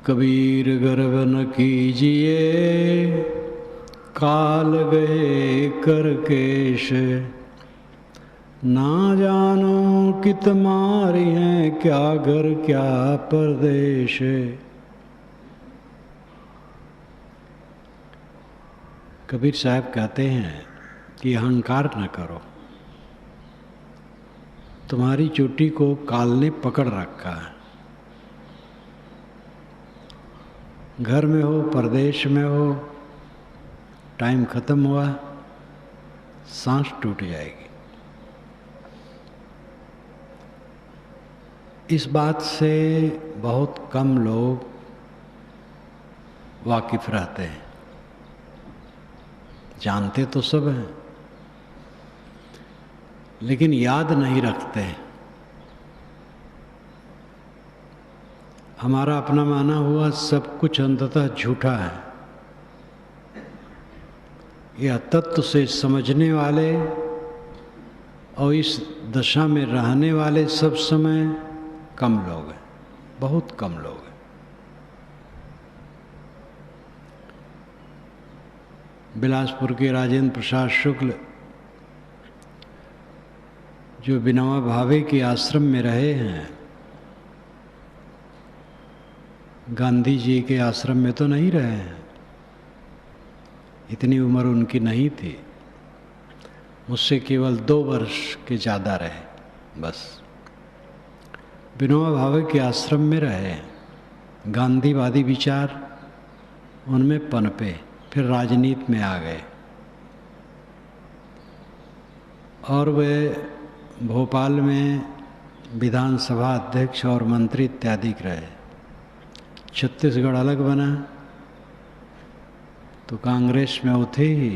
कबीर गर्व न कीजिए, काल गए कर केश। ना जानो कित मारी हैं, क्या घर क्या परदेश। कबीर साहब कहते हैं कि अहंकार न करो, तुम्हारी चोटी को काल ने पकड़ रखा है। घर में हो, परदेश में हो, टाइम खत्म हुआ, सांस टूट जाएगी। इस बात से बहुत कम लोग वाकिफ रहते हैं। जानते तो सब हैं, लेकिन याद नहीं रखते हैं। हमारा अपना माना हुआ सब कुछ अंततः झूठा है। यह तत्व से समझने वाले और इस दशा में रहने वाले सब समय कम लोग हैं, बहुत कम लोग हैं। बिलासपुर के राजेंद्र प्रसाद शुक्ल जो विनोबा भावे के आश्रम में रहे हैं, गांधी जी के आश्रम में तो नहीं रहे हैं, इतनी उम्र उनकी नहीं थी। मुझसे केवल 2 वर्ष के ज़्यादा रहे बस। विनोबा भावे के आश्रम में रहे, गांधीवादी विचार उनमें पनपे, फिर राजनीति में आ गए और वे भोपाल में विधानसभा अध्यक्ष और मंत्री इत्यादि रहे। छत्तीसगढ़ अलग बना तो कांग्रेस में उठे ही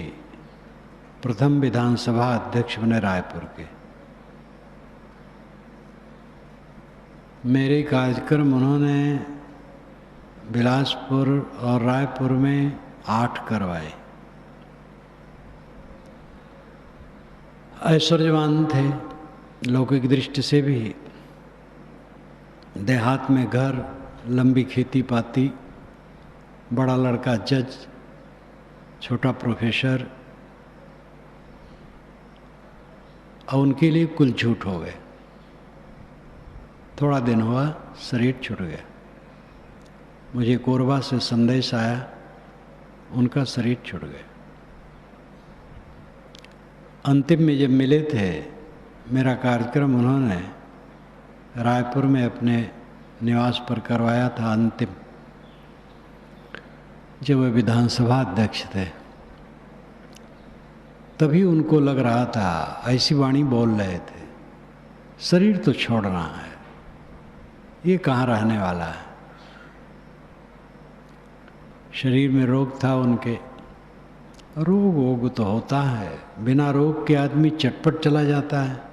प्रथम विधानसभा अध्यक्ष बने रायपुर के। मेरे कार्यक्रम उन्होंने बिलासपुर और रायपुर में 8 करवाए। ऐश्वर्यवान थे, लौकिक दृष्टि से भी। देहात में घर, लंबी खेती पाती, बड़ा लड़का जज, छोटा प्रोफेसर, और उनके लिए कुल झूठ हो गए। थोड़ा दिन हुआ, शरीर छूट गया। मुझे कोरबा से संदेश आया, उनका शरीर छूट गया। अंतिम में जब मिले थे, मेरा कार्यक्रम उन्होंने रायपुर में अपने निवास पर करवाया था अंतिम, जब वे विधानसभा अध्यक्ष थे। तभी उनको लग रहा था, ऐसी वाणी बोल रहे थे, शरीर तो छोड़ना है, ये कहाँ रहने वाला है। शरीर में रोग था उनके। रोग वोग तो होता है, बिना रोग के आदमी चटपट चला जाता है।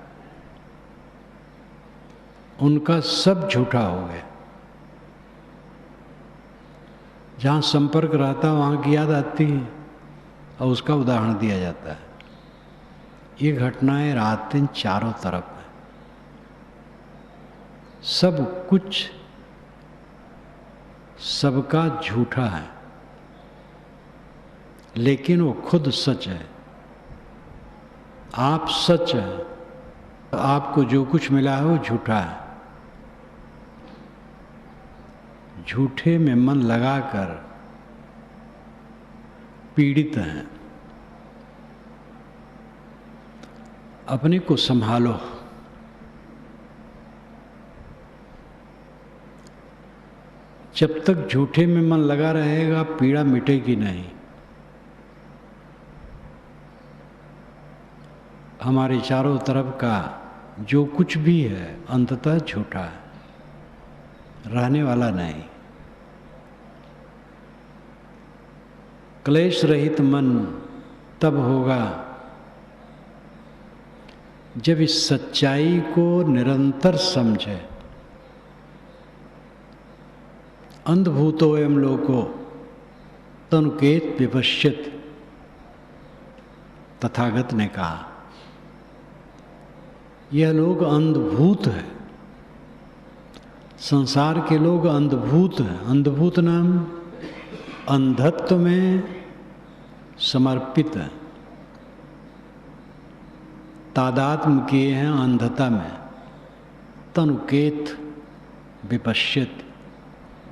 उनका सब झूठा हो गया। जहाँ संपर्क रहता वहाँ की याद आती है और उसका उदाहरण दिया जाता है। ये घटनाएं रात दिन चारों तरफ है। सब कुछ सबका झूठा है, लेकिन वो खुद सच है। आप सच है, आपको जो कुछ मिला है वो झूठा है। झूठे में मन लगाकर पीड़ित हैं। अपने को संभालो। जब तक झूठे में मन लगा रहेगा, पीड़ा मिटेगी नहीं। हमारे चारों तरफ का जो कुछ भी है अंततः झूठा है, रहने वाला नहीं। क्लेश रहित मन तब होगा जब इस सच्चाई को निरंतर समझे। अंधभूतोऽयं लोको तनुकेत विपश्यत, तथागत ने कहा। यह लोग अंधभूत है, संसार के लोग अंधभूत हैं। अंधभूत नाम अंधत्व में समर्पित है, तादात्म्य किए हैं अंधता में। तनुकेत विपश्यत,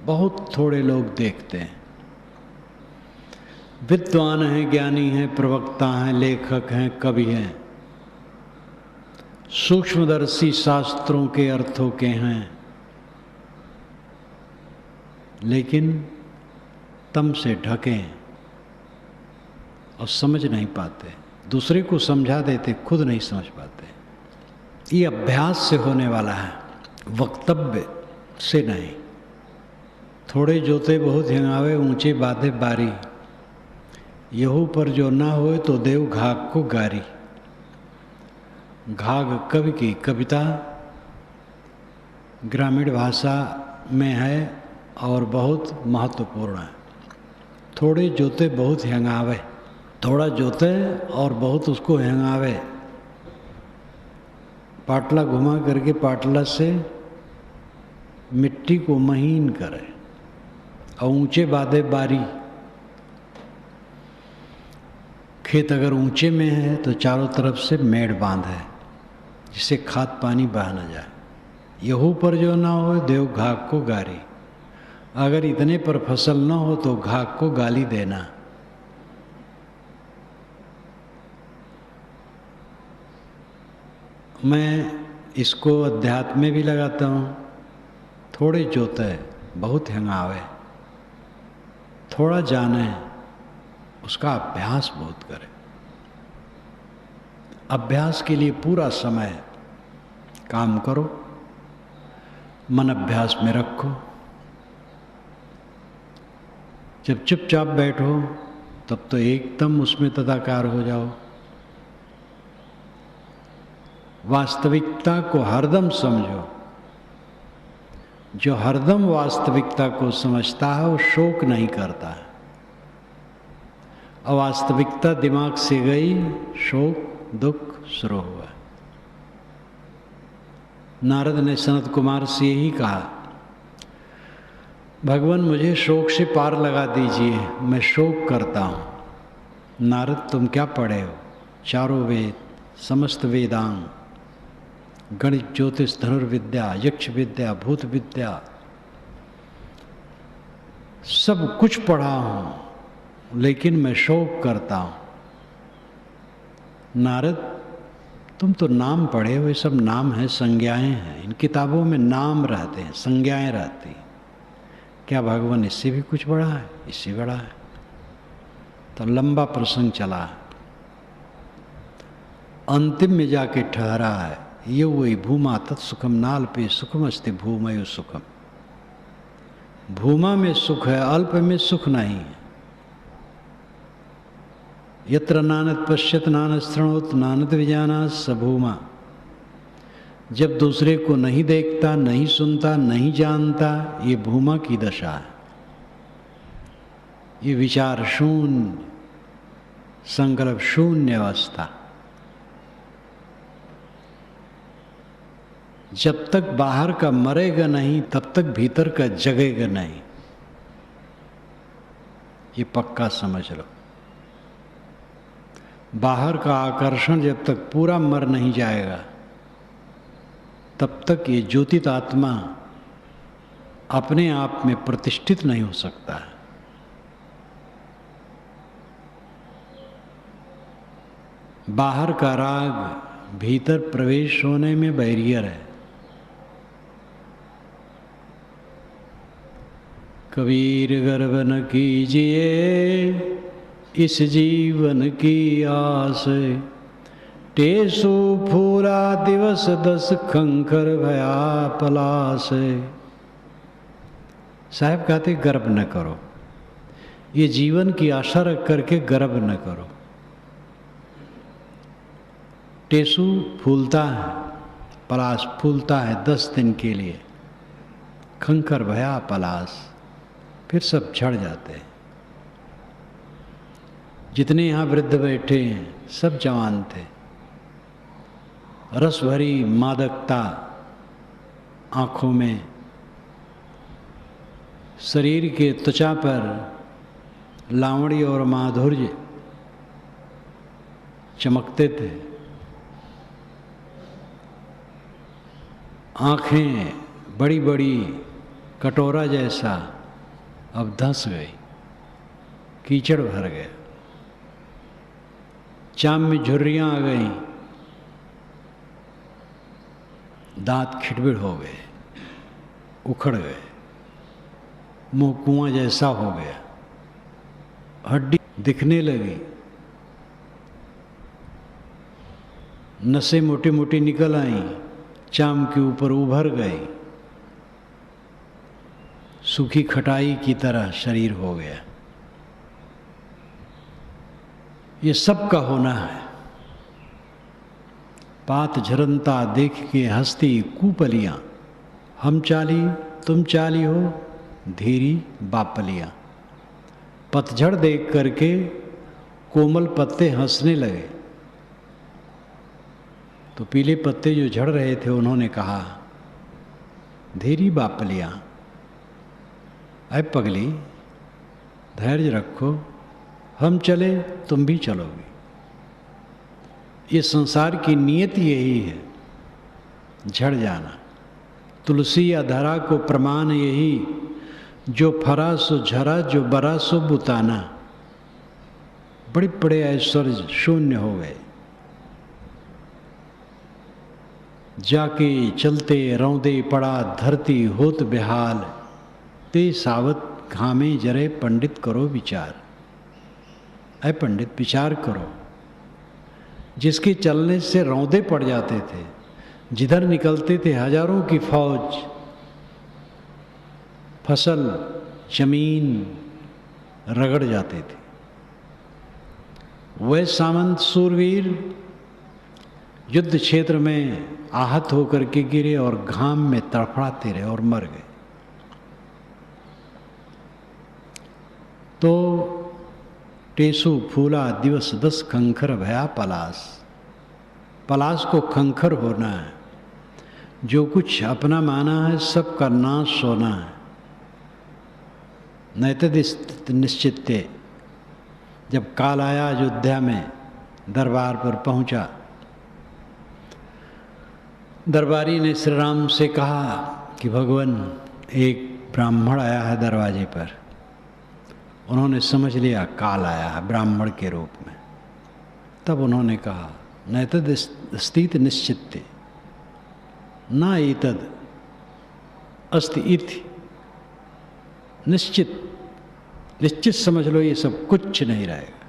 बहुत थोड़े लोग देखते हैं। विद्वान हैं, ज्ञानी हैं, प्रवक्ता हैं, लेखक हैं, कवि हैं, सूक्ष्मदर्शी शास्त्रों के अर्थों के हैं, लेकिन तम से ढके हैं और समझ नहीं पाते। दूसरे को समझा देते, खुद नहीं समझ पाते। ये अभ्यास से होने वाला है, वक्तव्य से नहीं। थोड़े जोते बहुत हिंगावे, ऊंचे बाधे बारी। यहू पर जो ना होए तो देव घाग को गारी। घाग कवि की कविता ग्रामीण भाषा में है और बहुत महत्वपूर्ण है। थोड़े जोते बहुत हिंगावे, थोड़ा जोते और बहुत उसको हिंगावे। पाटला घुमा करके पाटला से मिट्टी को महीन करे और ऊंचे बाधे बारी। खेत अगर ऊंचे में है तो चारों तरफ से मेड़ बांधे जिससे खाद पानी बह न जाए। यहू पर जो ना हो देव घाग को गारी। अगर इतने पर फसल न हो तो घाग को गाली देना। मैं इसको अध्यात्म में भी लगाता हूँ। थोड़े जोते बहुत हिंगावे, थोड़ा जाने उसका अभ्यास बहुत करें। अभ्यास के लिए पूरा समय काम करो, मन अभ्यास में रखो। जब चुपचाप बैठो तब तो एकदम उसमें तदाकार हो जाओ। वास्तविकता को हरदम समझो। जो हरदम वास्तविकता को समझता है वो शोक नहीं करता है। अवास्तविकता दिमाग से गई, शोक दुख शुरू हुआ। नारद ने सनत कुमार से यही कहा, भगवान मुझे शोक से पार लगा दीजिए, मैं शोक करता हूँ। नारद तुम क्या पढ़े हो? चारों वेद, समस्त वेदांग, गणित, ज्योतिष, धनुर्विद्या, यक्ष विद्या, भूत विद्या, सब कुछ पढ़ा हूँ, लेकिन मैं शोक करता हूँ। नारद तुम तो नाम पढ़े हो, ये सब नाम है, संज्ञाएं हैं। इन किताबों में नाम रहते हैं, संज्ञाएं रहती। क्या भगवान इससे भी कुछ बड़ा है? इससे बड़ा है। तो लंबा प्रसंग चला है, अंतिम में जाके ठहरा है, ये वही भूमा तत्सुखम नाल पे सुखम अस्ति भूमयो सुखम। भूमा में सुख है, अल्प में सुख नहीं है। यत्र नानद पश्यत नानद शृणोत नानद विजानात स भूमा। जब दूसरे को नहीं देखता, नहीं सुनता, नहीं जानता, ये भूमा की दशा है। ये विचार शून्य, संकल्प शून्य अवस्था। जब तक बाहर का मरेगा नहीं तब तक भीतर का जगेगा नहीं। ये पक्का समझ लो। बाहर का आकर्षण जब तक पूरा मर नहीं जाएगा तब तक ये ज्योतित आत्मा अपने आप में प्रतिष्ठित नहीं हो सकता है। बाहर का राग भीतर प्रवेश होने में बैरियर है। कबीर गर्व न कीजिए इस जीवन की आस, टेसु फूला दिवस 10 खंखर भया पलास। साहब कहते गर्व न करो, ये जीवन की आशा रख करके गर्व न करो। टेसु फूलता है, पलास फूलता है 10 दिन के लिए, खंखर भया पलास, फिर सब झड़ जाते हैं। जितने यहाँ वृद्ध बैठे हैं सब जवान थे। रस भरी मादकता आँखों में, शरीर के त्वचा पर लावण्य और माधुर्य चमकते थे, आँखें बड़ी बड़ी कटोरा जैसा अब धंस गई, कीचड़ भर गया, चाम में झुर्रियाँ आ गईं, दांत खिटबिड़ हो गए, उखड़ गए, मुंह कुआं जैसा हो गया, हड्डी दिखने लगी, नसें मोटी मोटी निकल आईं, चाम के ऊपर उभर गई, सूखी खटाई की तरह शरीर हो गया। ये सब का होना है। पात झरनता देख के हंसती कूपलियाँ, हम चाली तुम चाली हो धीरी बापलियाँ। पतझड़ देख करके कोमल पत्ते हंसने लगे, तो पीले पत्ते जो झड़ रहे थे उन्होंने कहा, धीरी बापलियाँ, अय पगली धैर्य रखो, हम चले तुम भी चलोगे। ये संसार की नियति यही है, झड़ जाना। तुलसी या धरा को प्रमाण यही, जो फरा सो झरा, जो बरा सो बुताना। बड़े बड़े ऐश्वर्य शून्य हो गए, जाके चलते रौंदे पड़ा धरती होत बेहाल। ते सावत घामे जरे पंडित करो विचार। अय पंडित विचार करो, जिसके चलने से रौंदे पड़ जाते थे, जिधर निकलते थे हजारों की फौज, फसल जमीन रगड़ जाते थे, वह सामंत सूरवीर युद्ध क्षेत्र में आहत होकर के गिरे और घाम में तड़फड़ाते रहे और मर गए। तो टेसु फूला दिवस 10 खंखर भया पलास। पलास को खंखर होना है, जो कुछ अपना माना है सब का नाश होना है। नैतद निश्चित्ते। जब काल आया अयोध्या में, दरबार पर पहुंचा, दरबारी ने श्री राम से कहा कि भगवान एक ब्राह्मण आया है दरवाजे पर। उन्होंने समझ लिया काल आया है ब्राह्मण के रूप में। तब उन्होंने कहा, नैतद स्थित निश्चित्ते न एतद अस्ति इति। निश्चित निश्चित समझ लो, ये सब कुछ नहीं रहेगा।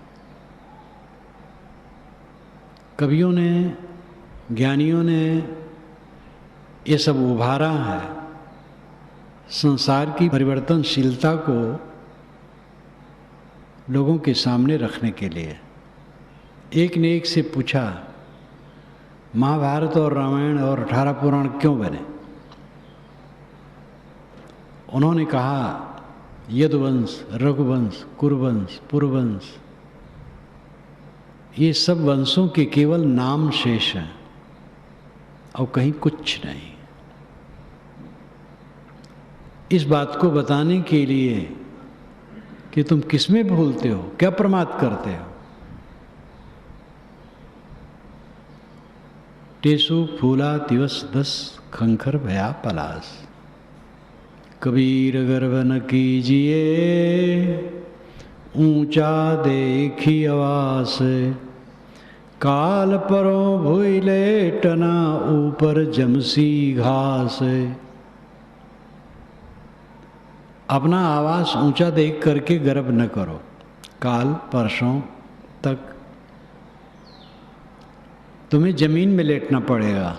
कवियों ने, ज्ञानियों ने ये सब उभारा है संसार की परिवर्तनशीलता को लोगों के सामने रखने के लिए। एक ने एक से पूछा, महाभारत और रामायण और 18 पुराण क्यों बने? उन्होंने कहा, यदुवंश, रघुवंश, कुरुवंश, पुरुवंश, ये सब वंशों के केवल नाम शेष हैं और कहीं कुछ नहीं। इस बात को बताने के लिए कि तुम किसमें भूलते हो, क्या प्रमाद करते हो। टेसु फूला दिवस 10 खंखर भया पलास। कबीर गर्व न कीजिए ऊंचा देखी आवास। काल परो भूले टना ऊपर जमसी घास। अपना आवास ऊंचा देख करके गर्व न करो। काल परसों तक तुम्हें जमीन में लेटना पड़ेगा।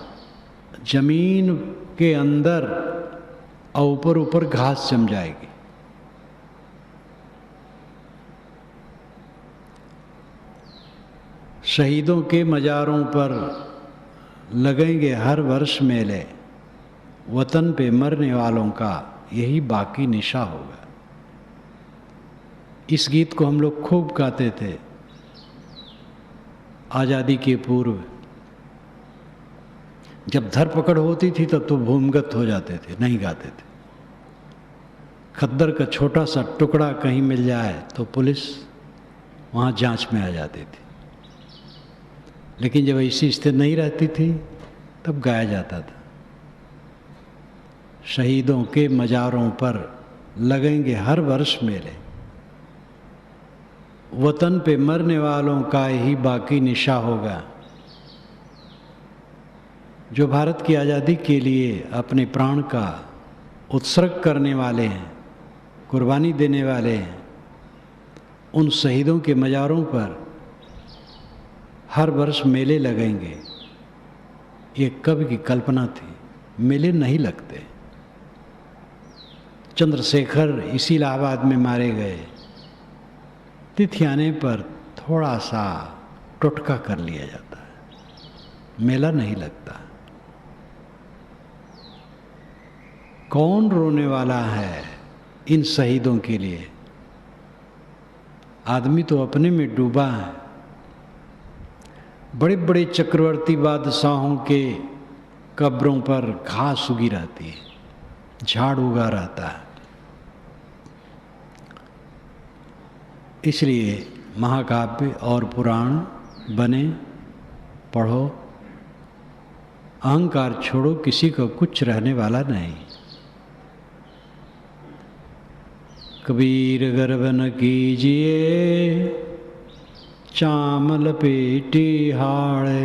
जमीन के अंदर और ऊपर ऊपर घास जम जाएगी। शहीदों के मज़ारों पर लगेंगे हर वर्ष मेले। वतन पे मरने वालों का यही बाकी निशा होगा। इस गीत को हम लोग खूब गाते थे आज़ादी के पूर्व। जब धरपकड़ होती थी तब तो भूमिगत हो जाते थे, नहीं गाते थे। खद्दर का छोटा सा टुकड़ा कहीं मिल जाए तो पुलिस वहाँ जांच में आ जाती थी, लेकिन जब ऐसी स्थिति नहीं रहती थी तब गाया जाता था, शहीदों के मज़ारों पर लगेंगे हर वर्ष मेले, वतन पे मरने वालों का ही बाकी निशा होगा। जो भारत की आज़ादी के लिए अपने प्राण का उत्सर्ग करने वाले हैं, कुर्बानी देने वाले हैं, उन शहीदों के मज़ारों पर हर वर्ष मेले लगेंगे, ये कब की कल्पना थी। मेले नहीं लगते। चंद्रशेखर इसी इलाहाबाद में मारे गए, तिथि आने पर थोड़ा सा टोटका कर लिया जाता है, मेला नहीं लगता। कौन रोने वाला है इन शहीदों के लिए? आदमी तो अपने में डूबा है। बड़े बड़े चक्रवर्ती बादशाहों के कब्रों पर घास उगी रहती है, झाड़ उगा रहता है। इसलिए महाकाव्य और पुराण बने, पढ़ो, अहंकार छोड़ो, किसी को कुछ रहने वाला नहीं। कबीर गर्भ न कीजिए, चाम लपेटी हाड़े,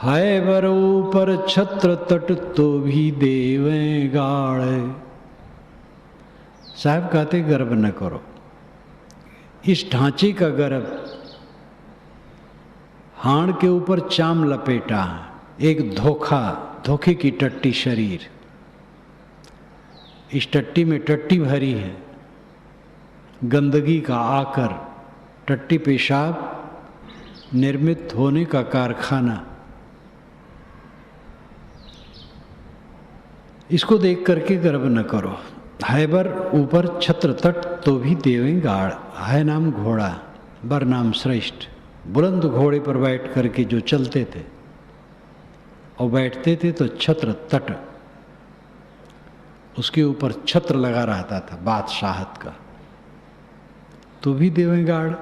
है बर ऊपर छत्र तट तो भी देवें गाड़े। साहब कहते गर्व न करो। इस ढांचे का गर्भ, हाड़ के ऊपर चाम लपेटा, एक धोखे की टट्टी शरीर, इस टट्टी में टट्टी भरी है, गंदगी का आकर, टट्टी पेशाब निर्मित होने का कारखाना। इसको देख करके गर्व न करो। हैबर ऊपर छत्र तट तो भी देवें गाड़। है नाम घोड़ा, बर नाम श्रेष्ठ। बुलंद घोड़े पर बैठ करके जो चलते थे और बैठते थे तो छत्र तट, उसके ऊपर छत्र लगा रहता था बादशाहत का, तो भी देवें गाड़।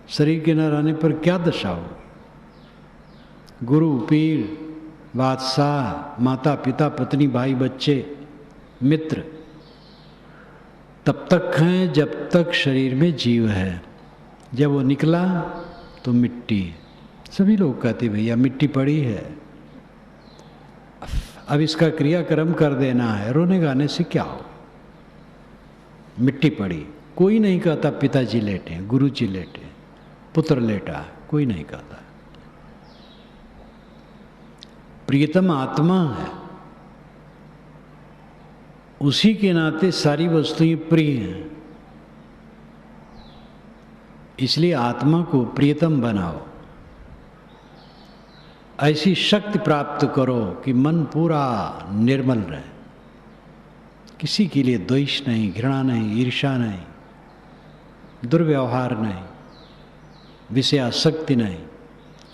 शरीर के न रहने पर क्या दशा हो? गुरु, पीर, बादशाह, माता पिता, पत्नी, भाई, बच्चे, मित्र तब तक हैं जब तक शरीर में जीव है। जब वो निकला तो मिट्टी। सभी लोग कहते भैया मिट्टी पड़ी है, अब इसका क्रियाक्रम कर देना है, रोने गाने से क्या हो? मिट्टी पड़ी। कोई नहीं कहता पिताजी लेटे, गुरुजी लेटे, पुत्र लेटा, कोई नहीं कहता। प्रियतम आत्मा है, उसी के नाते सारी वस्तुएं प्रिय हैं। इसलिए आत्मा को प्रियतम बनाओ, ऐसी शक्ति प्राप्त करो कि मन पूरा निर्मल रहे, किसी के लिए द्वेष नहीं, घृणा नहीं, ईर्ष्या नहीं, दुर्व्यवहार नहीं, विषयासक्ति नहीं,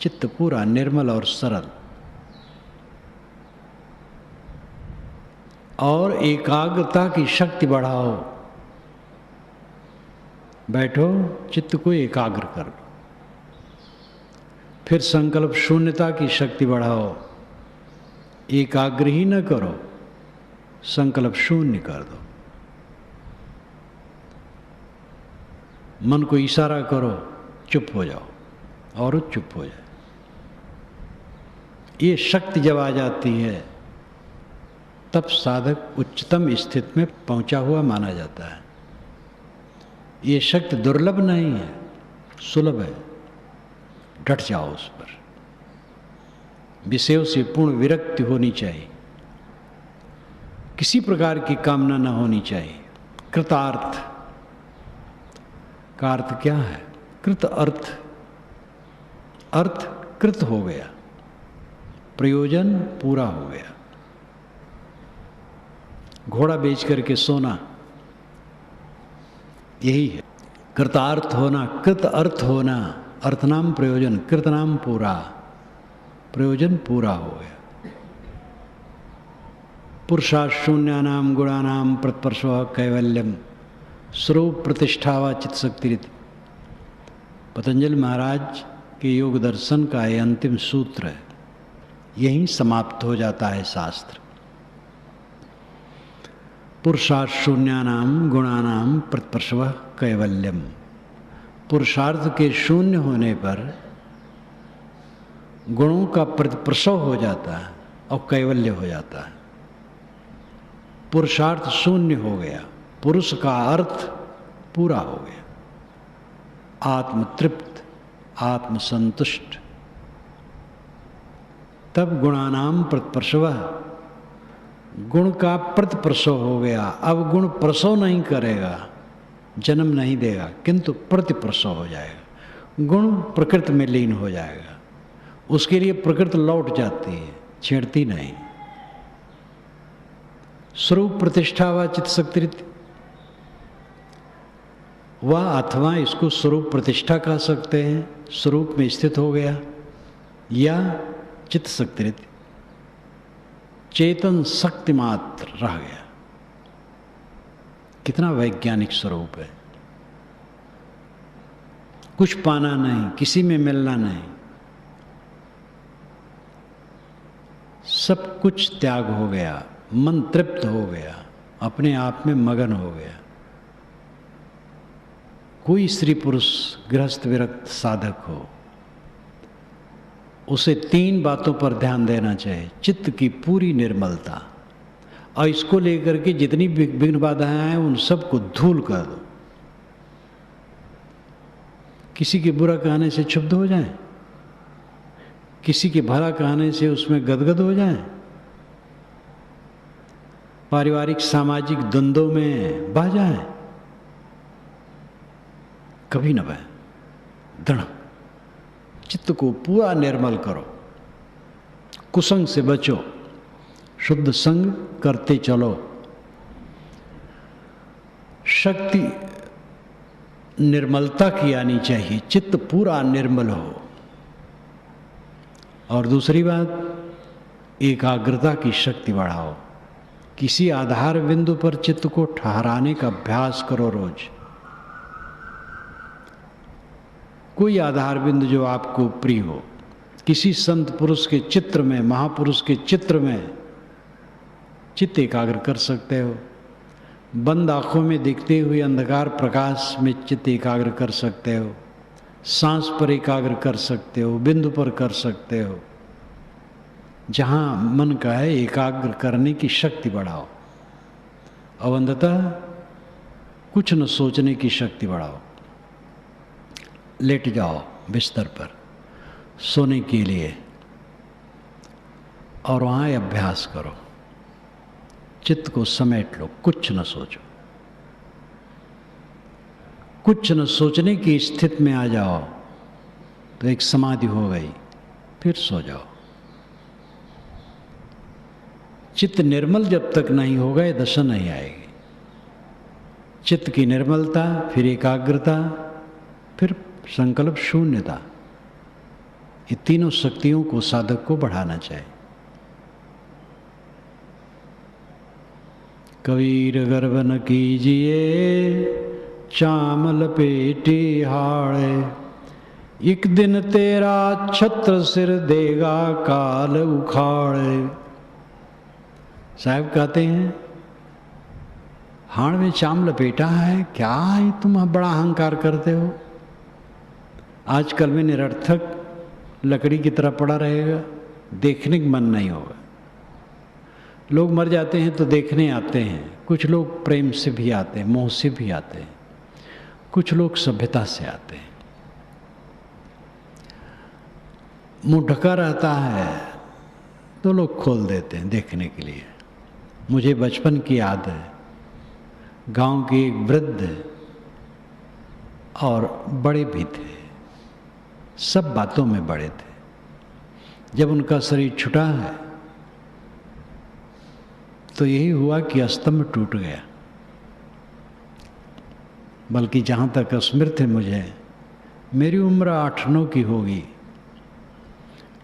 चित्त पूरा निर्मल और सरल। और एकाग्रता की शक्ति बढ़ाओ। बैठो, चित्त को एकाग्र कर लो। फिर संकल्प शून्यता की शक्ति बढ़ाओ। एकाग्र ही न करो, संकल्प शून्य कर दो। मन को इशारा करो, चुप हो जाओ, और चुप हो जाए। ये शक्ति जब आ जाती है तब साधक उच्चतम स्थिति में पहुंचा हुआ माना जाता है। ये शक्ति दुर्लभ नहीं है, सुलभ है। डट जाओ उस पर। विषयों से पूर्ण विरक्ति होनी चाहिए, किसी प्रकार की कामना न होनी चाहिए। कृतार्थ का अर्थ क्या है? कृत अर्थ, अर्थ कृत हो गया, प्रयोजन पूरा हो गया। घोड़ा बेच करके सोना, यही है कृतार्थ होना, कृत अर्थ होना। अर्थ नाम प्रयोजन, कृत नाम पूरा, प्रयोजन पूरा हो गया। पुरुषार्थ शून्यानाम गुणानाम प्रत्पर्शव कैवल्यम स्वरूप प्रतिष्ठा व चित्त शक्ति। पतंजलि महाराज के योग दर्शन का ये अंतिम सूत्र है, यहीं समाप्त हो जाता है शास्त्र। पुरुषार्थ शून्यानाम गुणानाम प्रत्पर्शव कैवल्यम। पुरुषार्थ के शून्य होने पर गुणों का प्रतिप्रसव हो जाता है और कैवल्य हो जाता है। पुरुषार्थ शून्य हो गया, पुरुष का अर्थ पूरा हो गया, आत्मतृप्त, आत्मसंतुष्ट। तब गुणानाम प्रतिप्रसव, गुण का प्रतिप्रसव हो गया। अब गुण प्रसव नहीं करेगा, जन्म नहीं देगा, किंतु प्रतिप्रसव हो जाएगा। गुण प्रकृति में लीन हो जाएगा, उसके लिए प्रकृति लौट जाती है, छेड़ती नहीं। स्वरूप प्रतिष्ठा व चित्त शक्ति, वह अथवा इसको स्वरूप प्रतिष्ठा कह सकते हैं, स्वरूप में स्थित हो गया, या चित्त शक्ति, चेतन शक्ति मात्र रह गया। कितना वैज्ञानिक स्वरूप है। कुछ पाना नहीं, किसी में मिलना नहीं, सब कुछ त्याग हो गया, मन तृप्त हो गया, अपने आप में मगन हो गया। कोई स्त्री पुरुष गृहस्थ विरक्त साधक हो, उसे 3 बातों पर ध्यान देना चाहिए। चित्त की पूरी निर्मलता, और इसको लेकर के जितनी विघ्न बाधाएं आए उन सबको धूल कर दो। किसी के बुरा कहने से क्षुब्ध हो जाएं, किसी के भला कहने से उसमें गदगद हो जाएं, पारिवारिक सामाजिक द्वंद्वों में बह जाएं, कभी न बहे। दृढ़ चित्त को पूरा निर्मल करो, कुसंग से बचो, शुद्ध संग करते चलो। शक्ति निर्मलता की आनी चाहिए, चित्त पूरा निर्मल हो। और दूसरी बात, एकाग्रता की शक्ति बढ़ाओ। किसी आधार बिंदु पर चित्त को ठहराने का अभ्यास करो रोज। कोई आधार बिंदु जो आपको प्रिय हो, किसी संत पुरुष के चित्र में, महापुरुष के चित्र में चित्त एकाग्र कर सकते हो। बंद आंखों में दिखते हुए अंधकार प्रकाश में चित्त एकाग्र कर सकते हो। सांस पर एकाग्र कर सकते हो, बिंदु पर कर सकते हो। जहाँ मन का है एकाग्र करने की शक्ति बढ़ाओ। और अंततः कुछ न सोचने की शक्ति बढ़ाओ। लेट जाओ बिस्तर पर सोने के लिए और वहाँ अभ्यास करो। चित्त को समेट लो, कुछ न सोचो। कुछ न सोचने की स्थिति में आ जाओ तो एक समाधि हो गई, फिर सो जाओ। चित्त निर्मल जब तक नहीं होगा ये दशा नहीं आएगी। चित्त की निर्मलता, फिर एकाग्रता, फिर संकल्प शून्यता, ये तीनों शक्तियों को साधक को बढ़ाना चाहिए। कबीर गर्व न कीजिए चाम लपेटे हाड़े, एक दिन तेरा छत्र सिर देगा काल उखाड़े। साहब कहते हैं हाड़ में चाम लपेटा है, क्या है तुम बड़ा अहंकार करते हो। आजकल में निरर्थक लकड़ी की तरह पड़ा रहेगा, देखने का मन नहीं होगा। लोग मर जाते हैं तो देखने आते हैं, कुछ लोग प्रेम से भी आते हैं, मोह से भी आते हैं, कुछ लोग सभ्यता से आते हैं। मुंह ढका रहता है तो लोग खोल देते हैं देखने के लिए। मुझे बचपन की याद है, गांव के एक वृद्ध और बड़े भी थे, सब बातों में बड़े थे। जब उनका शरीर छूटा है तो यही हुआ कि स्तंभ टूट गया। बल्कि जहाँ तक स्मृति है मुझे, मेरी उम्र 8-9 की होगी,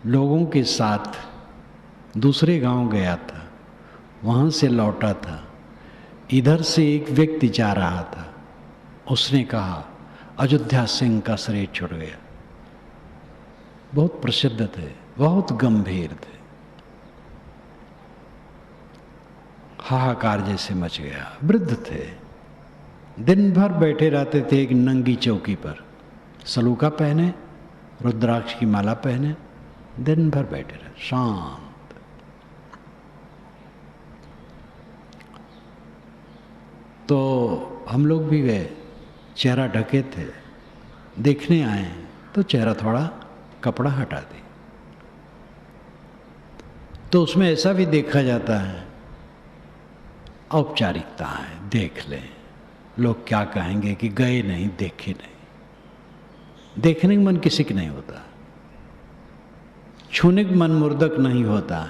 लोगों के साथ दूसरे गांव गया था। वहाँ से लौटा था, इधर से एक व्यक्ति जा रहा था, उसने कहा अयोध्या सिंह का शरीर छूट गया। बहुत प्रसिद्ध थे, बहुत गंभीर थे, हाहाकार जैसे मच गया। वृद्ध थे, दिन भर बैठे रहते थे एक नंगी चौकी पर, सलूका पहने, रुद्राक्ष की माला पहने, दिन भर बैठे रहे शांत। तो हम लोग भी गए, चेहरा ढके थे, देखने आए तो चेहरा थोड़ा कपड़ा हटा दी। तो उसमें ऐसा भी देखा जाता है, औपचारिकता है, देख लें, लोग क्या कहेंगे कि गए नहीं, देखे नहीं। देखने का मन किसी का नहीं होता, छूने का मन मुर्दक नहीं होता,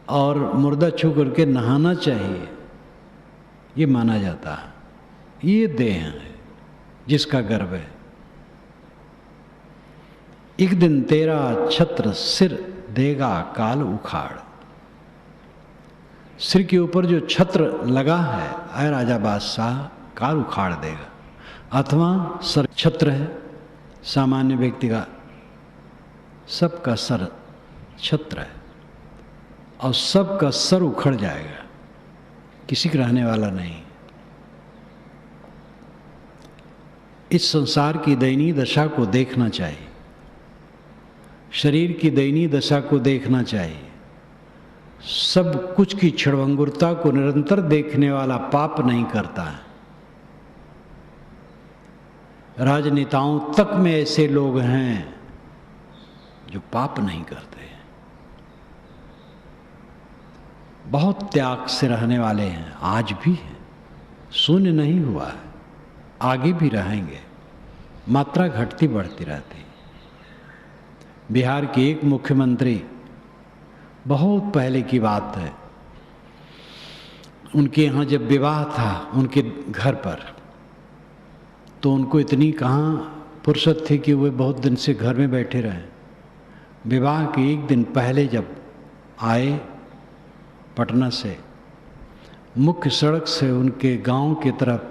और मुर्दा छू करके नहाना चाहिए ये माना जाता है। ये देह है जिसका गर्व है। एक दिन तेरा छत्र सिर देगा काल उखाड़। सिर के ऊपर जो छत्र लगा है, आय राजा बादशाह, काल उखाड़ देगा। अथवा सर छत्र है सामान्य व्यक्ति का, सबका सर छत्र है और सबका सर उखड़ जाएगा, किसी का रहने वाला नहीं। इस संसार की दयनीय दशा को देखना चाहिए, शरीर की दयनीय दशा को देखना चाहिए। सब कुछ की क्षणभंगुरता को निरंतर देखने वाला पाप नहीं करता है। राजनेताओं तक में ऐसे लोग हैं जो पाप नहीं करते, बहुत त्याग से रहने वाले हैं, आज भी हैं, शून्य नहीं हुआ है, आगे भी रहेंगे, मात्रा घटती बढ़ती रहती। बिहार के एक मुख्यमंत्री, बहुत पहले की बात है, उनके यहाँ जब विवाह था उनके घर पर, तो उनको इतनी कहाँ फुर्सत थी कि वे बहुत दिन से घर में बैठे रहे। विवाह के एक दिन पहले जब आए पटना से, मुख्य सड़क से उनके गांव की तरफ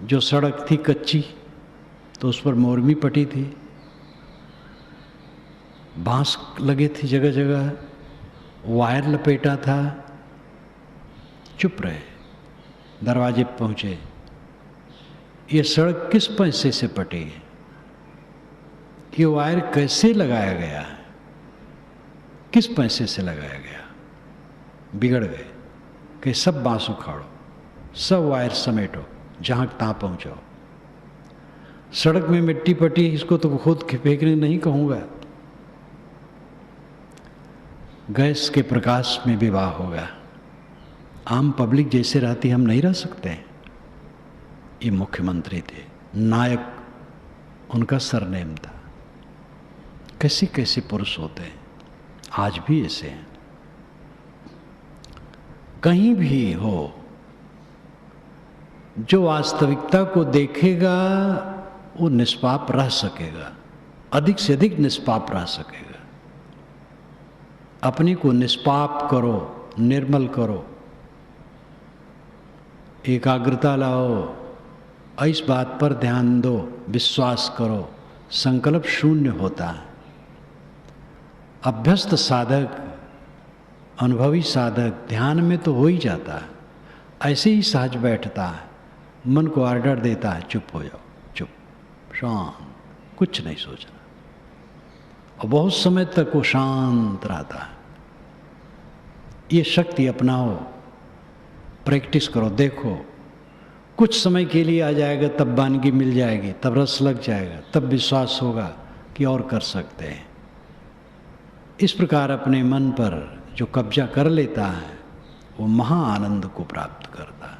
जो सड़क थी कच्ची, तो उस पर मोरमी पटी थी, बांस लगे थे जगह जगह, वायर लपेटा था। चुप रहे, दरवाजे पर पहुंचे, ये सड़क किस पैसे से पटी है, ये वायर कैसे लगाया गया है, किस पैसे से लगाया गया। बिगड़ गए कि सब बांस उखाड़ो, सब वायर समेटो, जहां तहां पहुंचाओ। सड़क में मिट्टी पटी, इसको तो खुद फेंकने नहीं कहूंगा। गैस के प्रकाश में विवाह होगा, आम पब्लिक जैसे रहती हम नहीं रह सकते। ये मुख्यमंत्री थे, नायक उनका सरनेम था। कैसे कैसे पुरुष होते हैं, आज भी ऐसे हैं। कहीं भी हो, जो वास्तविकता को देखेगा वो निष्पाप रह सकेगा, अधिक से अधिक निष्पाप रह सकेगा। अपने को निष्पाप करो, निर्मल करो, एकाग्रता लाओ, इस बात पर ध्यान दो, विश्वास करो, संकल्प शून्य होता है। अभ्यस्त साधक, अनुभवी साधक ध्यान में तो हो ही जाता है, ऐसे ही सहज बैठता है, मन को ऑर्डर देता है, चुप हो जाओ, चुप, शांत, कुछ नहीं सोचना, और बहुत समय तक वो शांत रहता है। ये शक्ति अपनाओ, प्रैक्टिस करो, देखो, कुछ समय के लिए आ जाएगा, तब वानगी मिल जाएगी, तब रस लग जाएगा, तब विश्वास होगा कि और कर सकते हैं। इस प्रकार अपने मन पर जो कब्जा कर लेता है वो महा आनंद को प्राप्त करता है।